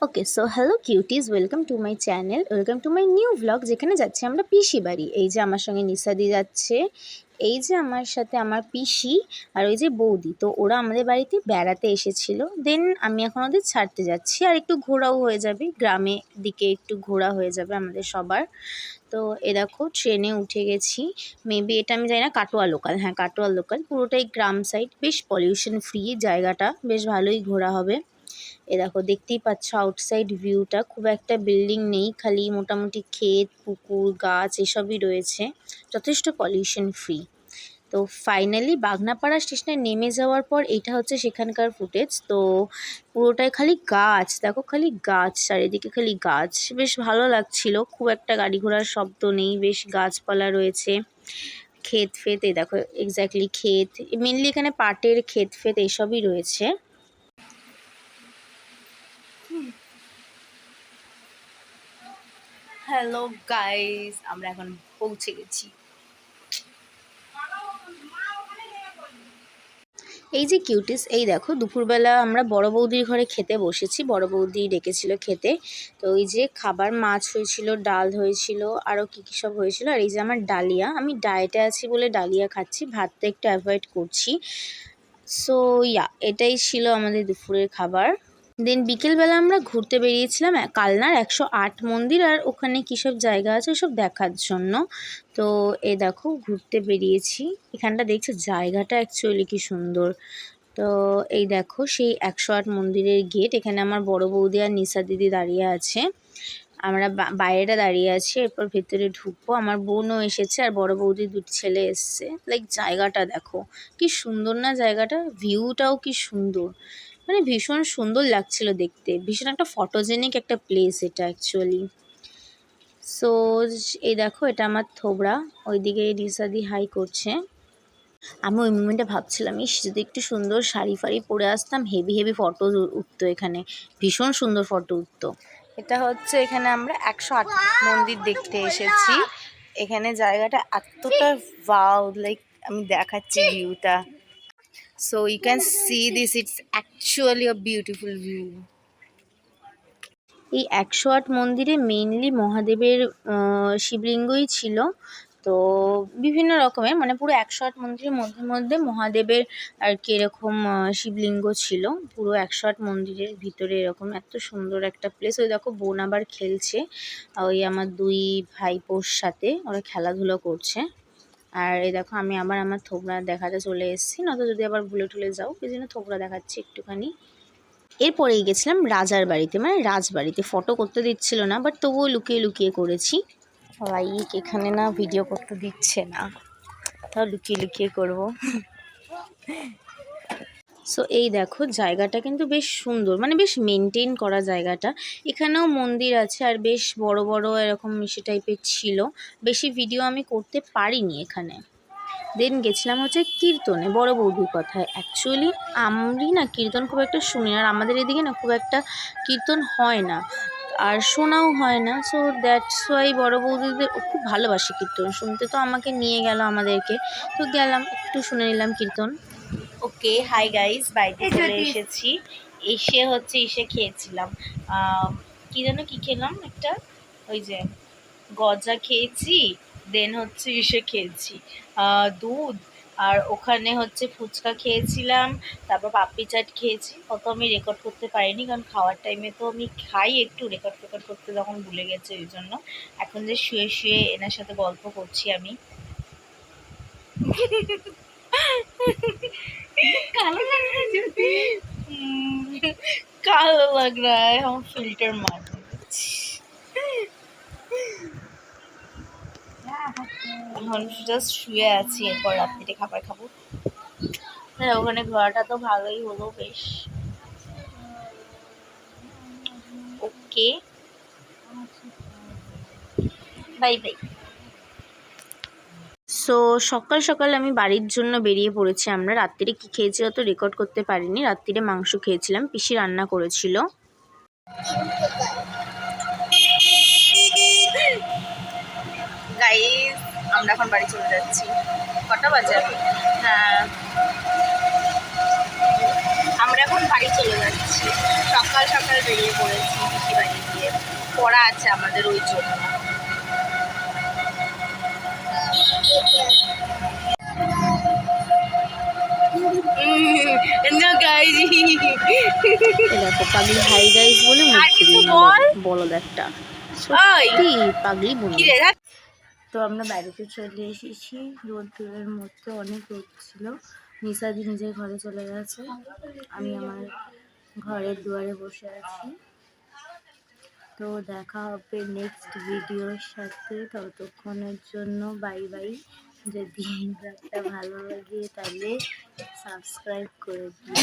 Okay, so hello cuties, welcome to my channel, welcome to my new vlog. যেখানে যাচ্ছি আমরা পিসি বাড়ি। এই যে আমার সঙ্গে নিশাদি যাচ্ছে, এই যে আমার সাথে আমার পিসি, আর ওই যে বৌদি। তো ওরা আমাদের বাড়িতে বেড়াতে এসেছিল। দেন আমি এখন ওদের ছাড়তে যাচ্ছি, আর একটু ঘোরাও হয়ে যাবে, গ্রামে দিকে একটু ঘোরা হয়ে যাবে আমাদের সবার। তো এ দেখো ট্রেনে উঠে গেছি। মেবি এটা আমি জানি না, কাটোয়া লোকাল। হ্যাঁ, কাটোয়া লোকাল। পুরোটাই গ্রাম সাইড, বেশ পলিউশন ফ্রি জায়গাটা, বেশ ভালোই ঘোরা হবে। এ দেখো দেখতেই পাচ্ছ আউটসাইড ভিউটা, খুব একটা বিল্ডিং নেই, খালি মোটামুটি ক্ষেত, পুকুর, গাছ এসবই রয়েছে, যথেষ্ট পলিউশন ফ্রি। তো ফাইনালি বাগনাপাড়া স্টেশনে নেমে যাওয়ার পর এটা হচ্ছে সেখানকার ফুটেজ। তো পুরোটাই খালি গাছ, দেখো খালি গাছ, চারিদিকে খালি গাছ, বেশ ভালো লাগছিল। খুব একটা গাড়ি ঘোড়ার শব্দ নেই, বেশ গাছপালা রয়েছে, ক্ষেত ফেত। এই দেখো এক্স্যাক্টলি ক্ষেত, মেনলি এখানে পাটের ক্ষেত ফেত এসবই রয়েছে। হ্যালো গাইস, আমরা এখন পৌঁছে গেছি। এই যে কিউটিস, এই দেখো দুপুরবেলা আমরা বড় বৌদির ঘরে খেতে বসেছি। বড় বৌদি ডেকেছিল খেতে। তো এই যে খাবার, মাছ হয়েছিল, ডাল হয়েছিল, আরও কী কী সব হয়েছিল। আর এই যে আমার ডালিয়া, আমি ডায়েটে আছি বলে ডালিয়া খাচ্ছি, ভাতটা একটু অ্যাভয়েড করছি। সো এটাই ছিল আমাদের দুপুরের খাবার। দেন বিকেলবেলা আমরা ঘুরতে বেরিয়েছিলাম কালনার 108 মন্দির, আর ওখানে কী সব জায়গা আছে ওসব দেখার জন্য। তো এ দেখো ঘুরতে বেরিয়েছি। এখানটা দেখছো জায়গাটা অ্যাকচুয়ালি কি সুন্দর। তো এই দেখো সেই 108 মন্দিরের গেট। এখানে আমার বড় বৌদি আর নিশা দিদি দাঁড়িয়ে আছে, আমরা বাইরেটা দাঁড়িয়ে আছি। এরপর ভেতরে ঢুকবো। আমার বোনও এসেছে, আর বড় বৌদির দুটি ছেলে এসছে। লাইক জায়গাটা দেখো কি সুন্দর না, জায়গাটা ভিউটাও কি সুন্দর, মানে ভীষণ সুন্দর লাগছিল দেখতে। ভীষণ একটা ফটোজেনিক একটা প্লেস এটা অ্যাকচুয়ালি। সো এই দেখো এটা আমার থোবড়া, ওইদিকে রিসাদি হাই করছে। আমি ওই মোমেন্টে ভাবছিলাম, ইস যদি একটু সুন্দর শাড়ি ফাড়ি পরে আসতাম, হেভি হেভি ফটো উঠতো এখানে, ভীষণ সুন্দর ফটো উঠতো। এটা হচ্ছে এখানে আমরা 108 মন্দির দেখতে এসেছি। এখানে জায়গাটা এতটা ওয়াও, লাইক আমি দেখাচ্ছি ভিউটা। So you can see this, it's actually a beautiful view. এই 108 মন্দিরে মেইনলি মহাদেবের শিবলিঙ্গই ছিল। তো বিভিন্ন রকমের, মানে পুরো 108 মন্দিরের মধ্যে মধ্যে মহাদেবের আর কি এরকম শিবলিঙ্গ ছিল পুরো 108 মন্দিরের ভিতরে। এরকম এত সুন্দর একটা প্লেস। ওই দেখো বোন আবার খেলছে, ওই আমার দুই ভাইপোর সাথে ওরা খেলাধুলো করছে। আর এই দেখো আমি আবার আমার থোবড়া দেখাতে চলে এসেছি, নয়তো যদি আবার ভুলে টুলে যাও, এই জন্য থোবড়া দেখাচ্ছি একটুখানি। এরপরেই গেছিলাম রাজার বাড়িতে, মানে রাজবাড়িতে। ফটো করতে দিচ্ছিল না, বাট তবুও লুকিয়ে লুকিয়ে করেছি। লাইক এখানে না ভিডিও করতে দিচ্ছে না, তাও লুকিয়ে লুকিয়ে করবো। সো এই দেখো জায়গাটা কিন্তু বেশ সুন্দর, মানে বেশ মেনটেন করা জায়গাটা। এখানেও মন্দির আছে, আর বেশ বড় বড় এরকম মিশি টাইপের ছিল। বেশি ভিডিও আমি করতে পারিনি এখানে। দেন গেছিলাম হচ্ছে কীর্তনে, বড় বৌদির কথায়। অ্যাকচুয়ালি আমি না কীর্তন খুব একটা শুনি, আর আমাদের এদিকে না খুব একটা কীর্তন হয় না, আর শোনাও হয় না। সো দ্যাটস ওয়াই বড় বৌদিদের খুব ভালোবাসে কীর্তন শুনতে, তো আমাকে নিয়ে গেল আমাদেরকে। তো গেলাম, একটু শুনে নিলাম কীর্তন। ওকে, হাই গাইস, বাড়িতে চলে এসেছি। এসে খেয়েছিলাম কি যেন, কি খেলাম একটা, ওই যে গজা খেয়েছি। দেন হচ্ছে খেয়েছি দুধ, আর ওখানে হচ্ছে ফুচকা খেয়েছিলাম, তারপর পাপড়ি চাট খেয়েছি। অত আমি রেকর্ড করতে পারিনি, কারণ খাওয়ার টাইমে তো আমি খাই একটু, রেকর্ড করতে তখন ভুলে গেছে, ওই জন্য এখন যে শুয়ে শুয়ে এনার সাথে গল্প করছি আমি। काला लग रहा है काला लग रहा है, हम फिल्टर मार এখন জাস্ট শুয়ে আছি, এরপর রাত্রিতে খাবার খাবো। ওখানে ঘোরাটা তো ভালোই হলো বেশ। ওকে, বাই বাই। সো সকাল সকাল আমি বাড়ির জন্য বেরিয়ে পড়েছি আমরা। রাত্রিরে কী খেয়েছি অত রেকর্ড করতে পারিনি। রাত্রিরে মাংস খেয়েছিলাম, পিসি রান্না করেছিল। গাইস আমরা এখন বাড়ি চলে যাচ্ছি। কটা বাজে? হ্যাঁ, আমরা এখন বাড়ি চলে যাচ্ছি, সকাল সকাল বেরিয়ে পড়েছি পিসি বাড়ি গিয়ে, পড়া আছে আমাদের ওই জন্য। দেখো পাগলি হাই গাইস বলে বলদ একটা, সত্যি পাগলি বন্ধু। তো আমরা বাড়িতে চলে এসেছি, রোদ্দুরের মধ্যে অনেক রোদ ছিল। নিশাদি নিজের ঘরে চলে গেছে, আমি আমার ঘরের দুয়ারে বসে আছি। তো দেখা হবে নেক্সট ভিডিওর সাথে, ততক্ষণের জন্য বাই বাই। যদি ব্লগটা ভালো লাগে তাহলে সাবস্ক্রাইব করে দিও।